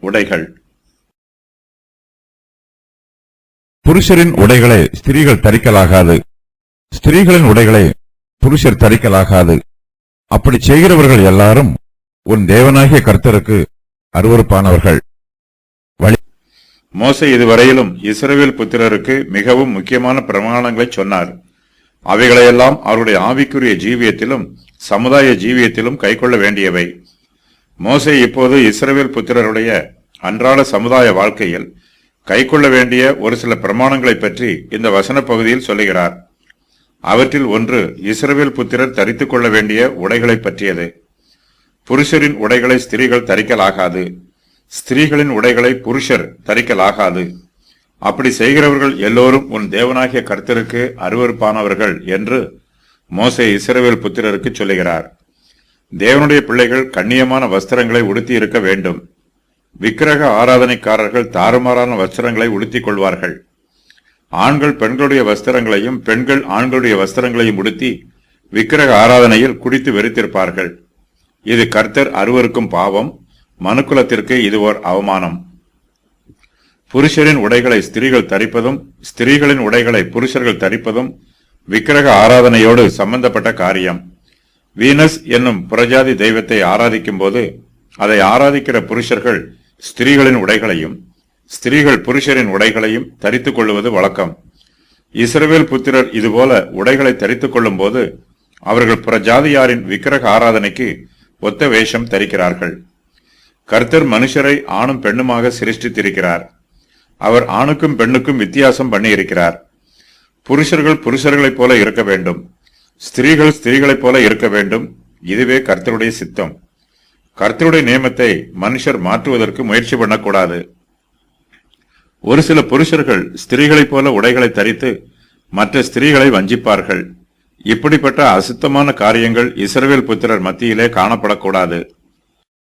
உடைகள். புருஷரின் உடைகளை ஸ்திரீகள் தரிக்கலாகாது, ஸ்திரீகளின் உடைகளை புருஷர் தரிக்கலாகாது. அப்படி செய்கிறவர்கள் எல்லாரும் உன் தேவனாகிய கர்த்தருக்கு அருவருப்பானவர்கள். மோசே இதுவரையிலும் இஸ்ரவேல் புத்திரருக்கு மிகவும் முக்கியமான பிரமாணங்களை சொன்னார். அவைகளையெல்லாம் அவருடைய ஆவிக்குரிய ஜீவியத்திலும் சமுதாய ஜீவியத்திலும் கைக்கொள்ள வேண்டியவை. மோசே இப்போது இஸ்ரவேல் புத்திரருடைய அன்றாட சமுதாய வாழ்க்கையில் கைக்கொள்ள வேண்டிய ஒரு சில பிரமாணங்களை பற்றி இந்த வசன பகுதியில் சொல்லுகிறார். அவற்றில் ஒன்று இஸ்ரவேல் புத்திரர் தரித்துக் கொள்ள வேண்டிய உடைகளை பற்றியது. புருஷரின் உடைகளை ஸ்திரீகள் தரிக்கலாகாது, ஸ்திரீகளின் உடைகளை புருஷர் தரிக்கலாகாது. அப்படி செய்கிறவர்கள் எல்லோரும் உன் தேவனாகிய கர்த்தருக்கு அருவருப்பானவர்கள் என்று மோசே இஸ்ரவேல் புத்திரருக்கு சொல்லுகிறார். தேவனுடைய பிள்ளைகள் கண்ணியமான வஸ்திரங்களை உடுத்தி இருக்க வேண்டும். விக்கிரக ஆராதனைக்காரர்கள் தாறுமாறான வஸ்திரங்களை உடுத்திக் கொள்வார்கள். ஆண்கள் பெண்களுடைய வஸ்திரங்களையும் பெண்கள் ஆண்களுடைய வஸ்திரங்களையும் உடுத்தி விக்கிரக ஆராதனையில் குடித்து வெறுத்திருப்பார்கள். இது கர்த்தர் அருவருக்கும் பாவம். மனுக்குலத்திற்கு இது ஓர் அவமானம். புருஷரின் உடைகளை ஸ்திரீகள் தரிப்பதும் ஸ்திரீகளின் உடைகளை புருஷர்கள் தரிப்பதும் விக்கிரக ஆராதனையோடு சம்பந்தப்பட்ட காரியம். வீனஸ் என்னும் புறஜாதி தெய்வத்தை ஆராதிக்கும் போது அதை ஆராதிக்கிற புருஷர்கள் ஸ்திரீகளின் உடைகளையும் ஸ்திரீகள் புருஷரின் உடைகளையும் தரித்துக் கொள்வது வழக்கம். இஸ்ரவேல் புத்திரர் இதுபோல உடைகளை தரித்துக் கொள்ளும் போது அவர்கள் புறஜாதியாரின் விக்கிரக ஆராதனைக்கு ஒத்த வேஷம் தரிக்கிறார்கள். கர்த்தர் மனுஷரை ஆணும் பெண்ணுமாக சிருஷ்டித்திருக்கிறார். அவர் ஆணுக்கும் பெண்ணுக்கும் வித்தியாசம் பண்ணியிருக்கிறார். புருஷர்கள் புருஷர்களைப் போல இருக்க வேண்டும், ஸ்திரீகள் ஸ்திரீகளைப் போல இருக்க வேண்டும். இதுவே கர்த்தருடைய சித்தம். கர்த்தருடைய நியமத்தை மனுஷர் மாற்றுவதற்கு முயற்சி பண்ணக்கூடாது. ஒரு சில புருஷர்கள் ஸ்திரீகளைப் போல உடைகளை தரித்து மற்ற ஸ்திரீகளை வஞ்சிப்பார்கள். இப்படிப்பட்ட அசுத்தமான காரியங்கள் இஸ்ரவேல் புத்திரர் மத்தியிலே காணப்படக்கூடாது.